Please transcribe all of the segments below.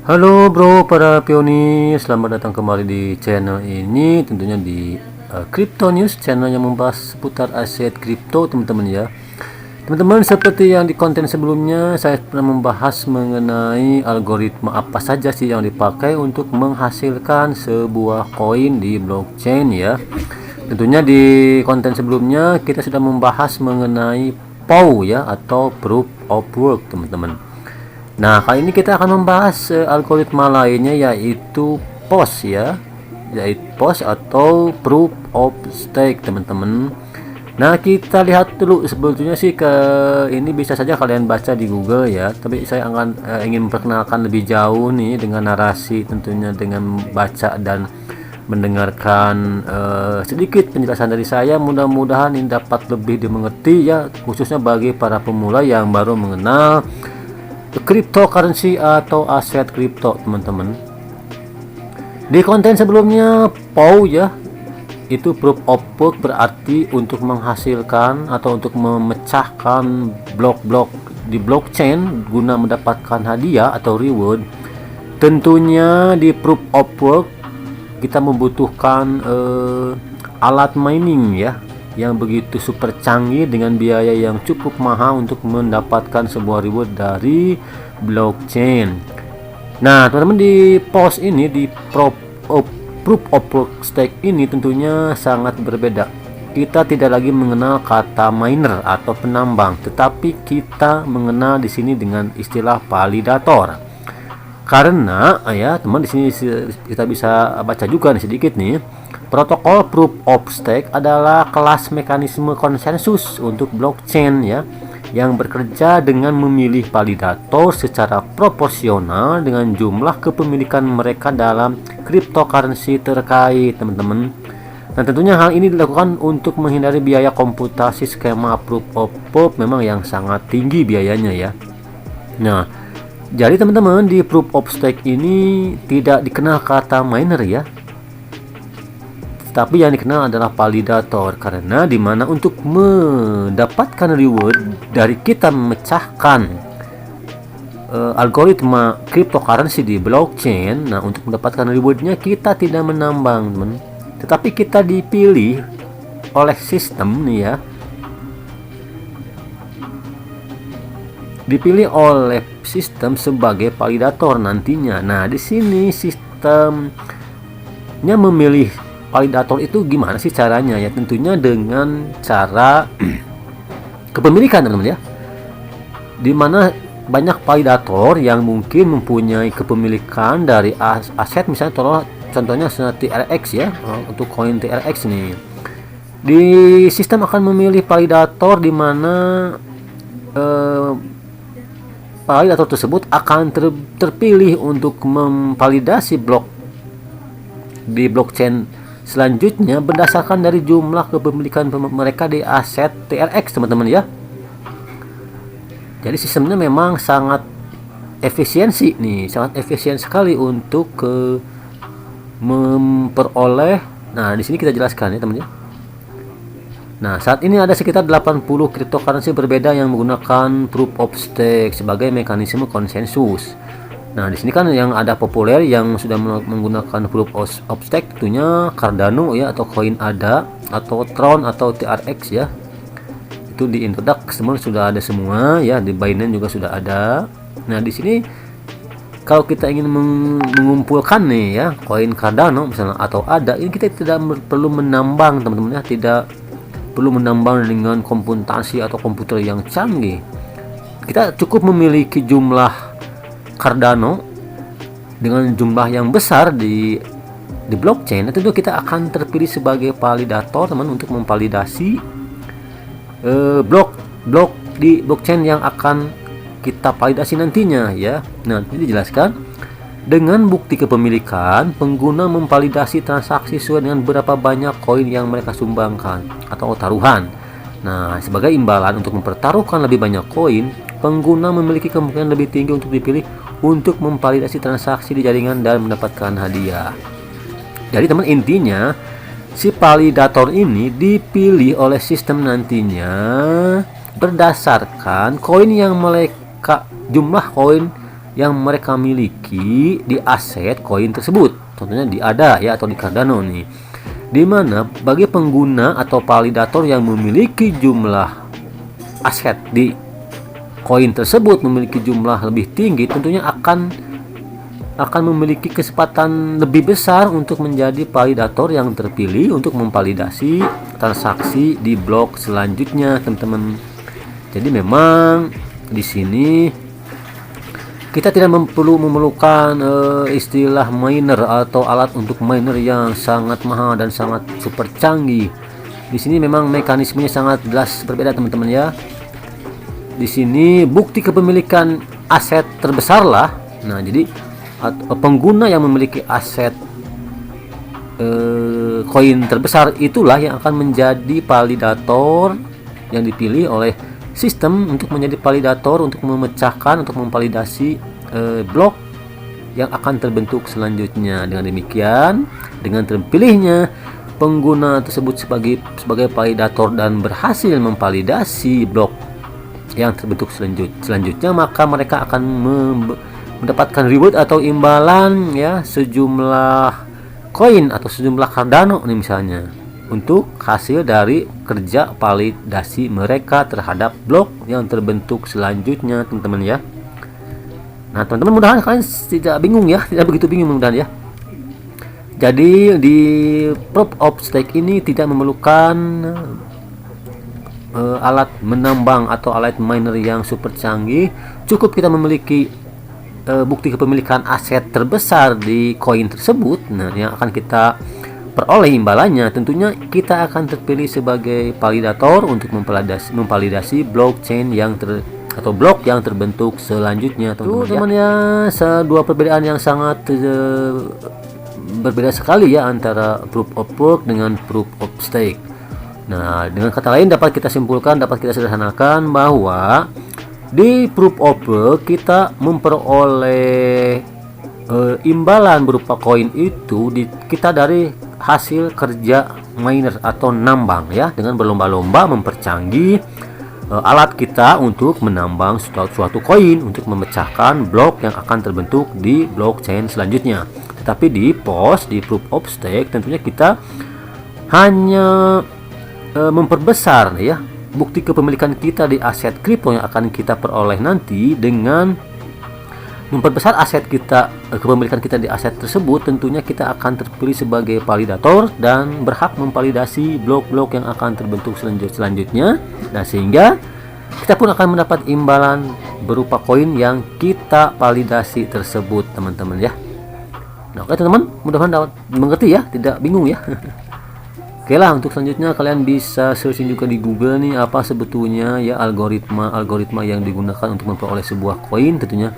Halo bro, para pionis, selamat datang kembali di channel ini, tentunya di Crypto News, channel yang membahas seputar aset kripto, teman-teman ya. Teman-teman, seperti yang di konten sebelumnya, saya pernah membahas mengenai algoritma apa saja sih yang dipakai untuk menghasilkan sebuah koin di blockchain ya. Tentunya di konten sebelumnya kita sudah membahas mengenai POW ya, atau Proof of Work, teman-teman. Nah, kali ini kita akan membahas algoritma lainnya, yaitu POS ya, yaitu POS atau Proof of Stake, teman-teman. Nah, kita lihat dulu, sebetulnya sih ini bisa saja kalian baca di Google ya, tapi saya akan ingin memperkenalkan lebih jauh nih dengan narasi, tentunya dengan baca dan mendengarkan sedikit penjelasan dari saya. Mudah-mudahan ini dapat lebih dimengerti ya, khususnya bagi para pemula yang baru mengenal cryptocurrency atau aset kripto, teman-teman. Di konten sebelumnya, POW ya, itu proof of work, berarti untuk menghasilkan atau untuk memecahkan blok-blok di blockchain guna mendapatkan hadiah atau reward. Tentunya di proof of work kita membutuhkan alat mining ya, yang begitu super canggih dengan biaya yang cukup mahal untuk mendapatkan sebuah reward dari blockchain. Nah, teman-teman, di POS ini, di proof of work stake ini tentunya sangat berbeda. Kita tidak lagi mengenal kata miner atau penambang, tetapi kita mengenal di sini dengan istilah validator. Karena ya, teman, di sini kita bisa baca juga nih sedikit nih. Protokol Proof of Stake adalah kelas mekanisme konsensus untuk blockchain ya, yang bekerja dengan memilih validator secara proporsional dengan jumlah kepemilikan mereka dalam cryptocurrency terkait, teman-teman. Dan tentunya hal ini dilakukan untuk menghindari biaya komputasi skema Proof of Work memang yang sangat tinggi biayanya ya. Nah, jadi teman-teman, di Proof of Stake ini tidak dikenal kata miner ya, tapi yang dikenal adalah validator, karena dimana untuk mendapatkan reward dari kita memecahkan algoritma cryptocurrency di blockchain. Nah, untuk mendapatkan rewardnya kita tidak menambang, teman, tetapi kita dipilih oleh sistem nih ya, dipilih oleh sistem sebagai validator nantinya. Nah, di sini sistemnya memilih validator itu gimana sih caranya ya? Tentunya dengan cara kepemilikan, teman-teman ya, dimana banyak validator yang mungkin mempunyai kepemilikan dari aset, misalnya contohnya TRX ya, untuk koin TRX nih. Di sistem akan memilih validator di mana validator tersebut akan terpilih untuk memvalidasi blok di blockchain selanjutnya berdasarkan dari jumlah kepemilikan mereka di aset TRX, teman-teman ya. Jadi sistemnya memang sangat efisiensi nih, sangat efisien sekali untuk memperoleh. Nah, di sini kita jelaskan ya, teman ya. Nah, saat ini ada sekitar 80 cryptocurrency berbeda yang menggunakan proof of stake sebagai mekanisme konsensus. Nah, di sini kan yang ada populer yang sudah menggunakan proof of stake tentunya Cardano ya, atau koin ADA, atau Tron, atau TRX ya. Itu di Introdax teman sudah ada semua ya, di Binance juga sudah ada. Nah, di sini kalau kita ingin mengumpulkan nih ya koin Cardano misalnya atau ADA, ini kita tidak perlu menambang, teman-teman ya, tidak perlu menambang dengan komputasi atau komputer yang canggih. Kita cukup memiliki jumlah Cardano dengan jumlah yang besar di blockchain. Tentu kita akan terpilih sebagai validator, teman, untuk memvalidasi blok di blockchain yang akan kita validasi nantinya ya. Nah, ini dijelaskan dengan bukti kepemilikan, pengguna memvalidasi transaksi sesuai dengan berapa banyak koin yang mereka sumbangkan atau taruhan. Nah, sebagai imbalan untuk mempertaruhkan lebih banyak koin, pengguna memiliki kemungkinan lebih tinggi untuk dipilih untuk memvalidasi transaksi di jaringan dan mendapatkan hadiah. Jadi, teman, intinya si validator ini dipilih oleh sistem nantinya berdasarkan koin yang mereka, jumlah koin yang mereka miliki di aset koin tersebut. Contohnya di ADA ya, atau di Cardano nih. Dimana bagi pengguna atau validator yang memiliki jumlah aset di koin tersebut memiliki jumlah lebih tinggi, tentunya akan memiliki kesempatan lebih besar untuk menjadi validator yang terpilih untuk memvalidasi transaksi di blok selanjutnya, teman-teman. Jadi memang di sini kita tidak perlu memerlukan istilah miner atau alat untuk miner yang sangat mahal dan sangat super canggih. Di sini memang mekanismenya sangat jelas berbeda, teman-teman ya. Di sini bukti kepemilikan aset terbesar lah. Nah, jadi pengguna yang memiliki aset koin terbesar itulah yang akan menjadi validator yang dipilih oleh sistem untuk menjadi validator untuk memecahkan, untuk memvalidasi blok yang akan terbentuk selanjutnya. Dengan demikian, dengan terpilihnya pengguna tersebut sebagai validator dan berhasil memvalidasi blok yang terbentuk selanjutnya, maka mereka akan mendapatkan reward atau imbalan ya, sejumlah koin atau sejumlah Cardano nih misalnya, untuk hasil dari kerja validasi mereka terhadap blok yang terbentuk selanjutnya, teman-teman ya. Nah, teman-teman, mudah-mudahan kalian tidak bingung ya, tidak begitu bingung mudah-mudahan ya. Jadi di proof of stake ini tidak memerlukan alat menambang atau alat miner yang super canggih. Cukup kita memiliki bukti kepemilikan aset terbesar di koin tersebut. Nah, yang akan kita peroleh imbalannya, tentunya kita akan terpilih sebagai validator untuk memvalidasi blockchain atau blok yang terbentuk selanjutnya, teman-teman ya. Dua perbedaan yang sangat berbeda sekali ya antara proof of work dengan proof of stake. Nah, dengan kata lain dapat kita simpulkan, dapat kita sederhanakan bahwa di proof of work kita memperoleh imbalan berupa koin itu kita dari hasil kerja miner atau nambang ya, dengan berlomba-lomba mempercanggih alat kita untuk menambang suatu koin untuk memecahkan blok yang akan terbentuk di blockchain selanjutnya. Tetapi di proof of stake tentunya kita hanya memperbesar ya bukti kepemilikan kita di aset kripto yang akan kita peroleh nanti. Dengan memperbesar aset kita, kepemilikan kita di aset tersebut, tentunya kita akan terpilih sebagai validator dan berhak memvalidasi blok-blok yang akan terbentuk selanjutnya, dan sehingga kita pun akan mendapat imbalan berupa koin yang kita validasi tersebut, teman-teman ya. Nah, oke teman-teman, mudah-mudahan dapat mengerti ya, tidak bingung ya. Oke lah, untuk selanjutnya kalian bisa searching juga di Google nih, apa sebetulnya ya algoritma yang digunakan untuk memperoleh sebuah koin. Tentunya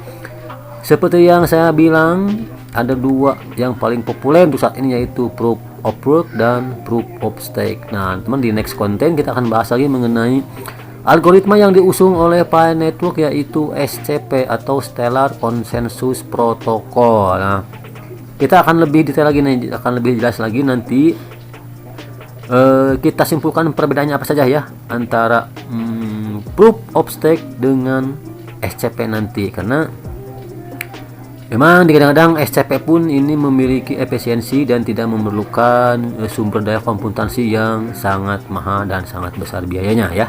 seperti yang saya bilang, ada dua yang paling populer untuk saat ini, yaitu proof of work dan proof of stake. Nah, teman, di next konten kita akan bahas lagi mengenai algoritma yang diusung oleh Pi Network, yaitu SCP atau Stellar Consensus Protocol. Nah, kita akan lebih detail lagi nih, akan lebih jelas lagi nanti. Kita simpulkan perbedaannya apa saja ya antara proof of stake dengan SCP nanti, karena memang kadang-kadang SCP pun ini memiliki efisiensi dan tidak memerlukan sumber daya komputasi yang sangat mahal dan sangat besar biayanya ya.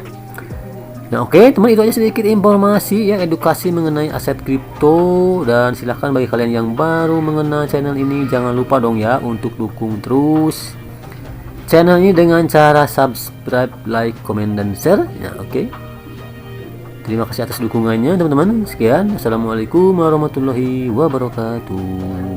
Nah, oke teman, itu aja sedikit informasi ya, edukasi mengenai aset kripto. Dan silahkan bagi kalian yang baru mengenal channel ini, jangan lupa dong ya untuk dukung terus channel ini dengan cara subscribe, like, comment, dan share ya. Oke. Terima kasih atas dukungannya teman-teman. Sekian, assalamualaikum warahmatullahi wabarakatuh.